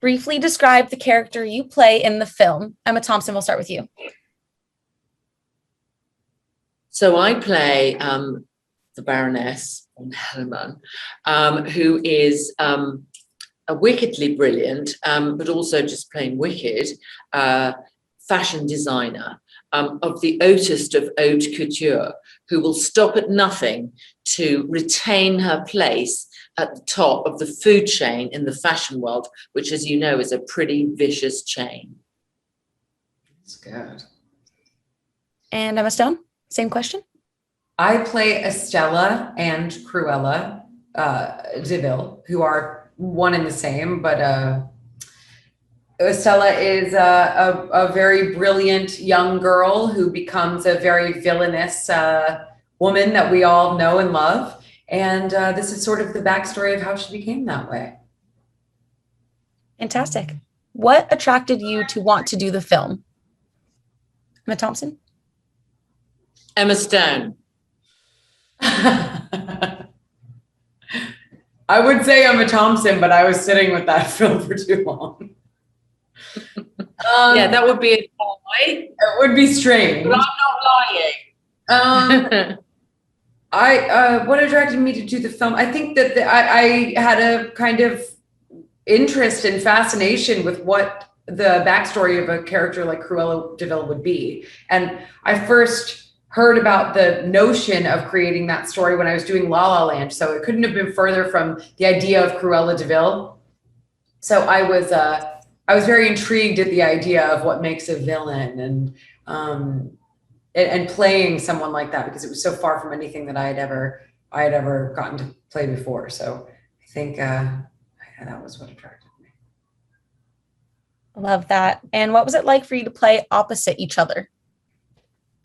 Briefly describe the character you play in the film. Emma Thompson, we'll start with you. So I play the Baroness von Hellerman, who is a wickedly brilliant, but also just plain wicked, fashion designer of the hautest of haute couture, who will stop at nothing to retain her place at the top of the food chain in the fashion world, which, as you know, is a pretty vicious chain. That's good. And Emma Stone, same question. I play Estella and Cruella DeVille, who are one and the same, but Estella is a very brilliant young girl who becomes a very villainous woman that we all know and love. And this is sort of the backstory of how she became that way. Fantastic. What attracted you to want to do the film? Emma Thompson? Emma Stone. I would say Emma Thompson, but I was sitting with that film for too long. Yeah, that would be a lie. It would be strange. But I'm not lying. What attracted me to do the film? I think that I had a kind of interest and fascination with what the backstory of a character like Cruella DeVille would be. And I first heard about the notion of creating that story when I was doing La La Land. So it couldn't have been further from the idea of Cruella DeVille. So I was very intrigued at the idea of what makes a villain and playing someone like that, because it was so far from anything that I had ever gotten to play before. So I think that was what attracted me. I love that. And what was it like for you to play opposite each other?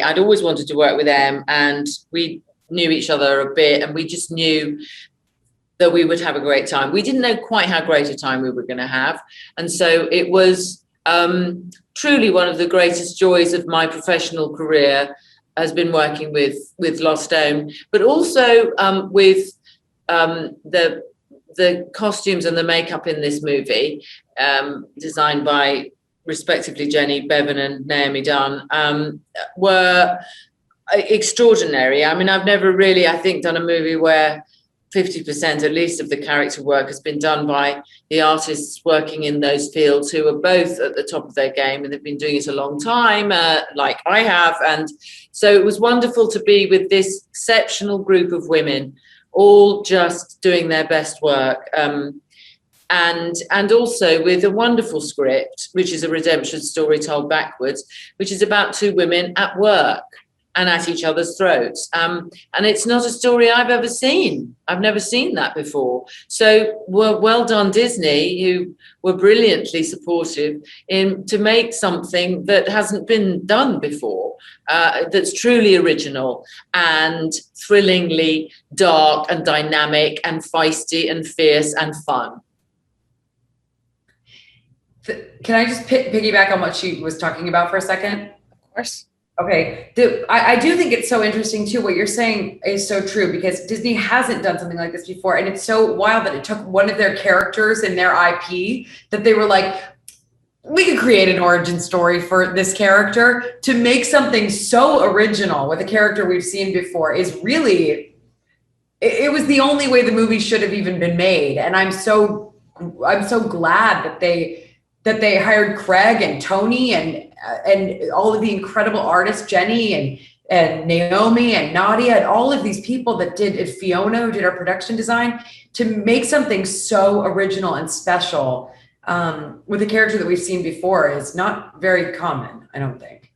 I'd always wanted to work with Em, and we knew each other a bit, and we just knew that we would have a great time. We didn't know quite how great a time we were going to have. And so it was truly one of the greatest joys of my professional career has been working with Lost Stone, but also with the costumes and the makeup in this movie, designed by respectively Jenny Bevan and Naomi Dunn, were extraordinary. I mean, I've never really, I think, done a movie where 50% at least of the character work has been done by the artists working in those fields, who are both at the top of their game, and they've been doing it a long time, like I have. And so it was wonderful to be with this exceptional group of women, all just doing their best work. And also with a wonderful script, which is a redemption story told backwards, which is about two women at work and at each other's throats. And it's not a story I've ever seen. I've never seen that before. So well done, Disney, who were brilliantly supportive to make something that hasn't been done before, that's truly original and thrillingly dark and dynamic and feisty and fierce and fun. Can I just piggyback on what she was talking about for a second? Of course. Okay. I do think it's so interesting too. What you're saying is so true, because Disney hasn't done something like this before. And it's so wild that it took one of their characters in their IP that they were like, we could create an origin story for this character. To make something so original with a character we've seen before is really, it was the only way the movie should have even been made. And I'm so glad that they hired Craig and Tony and all of the incredible artists, Jenny and Naomi and Nadia, and all of these people that did Fiona, who did our production design, to make something so original and special with a character that we've seen before is not very common, I don't think.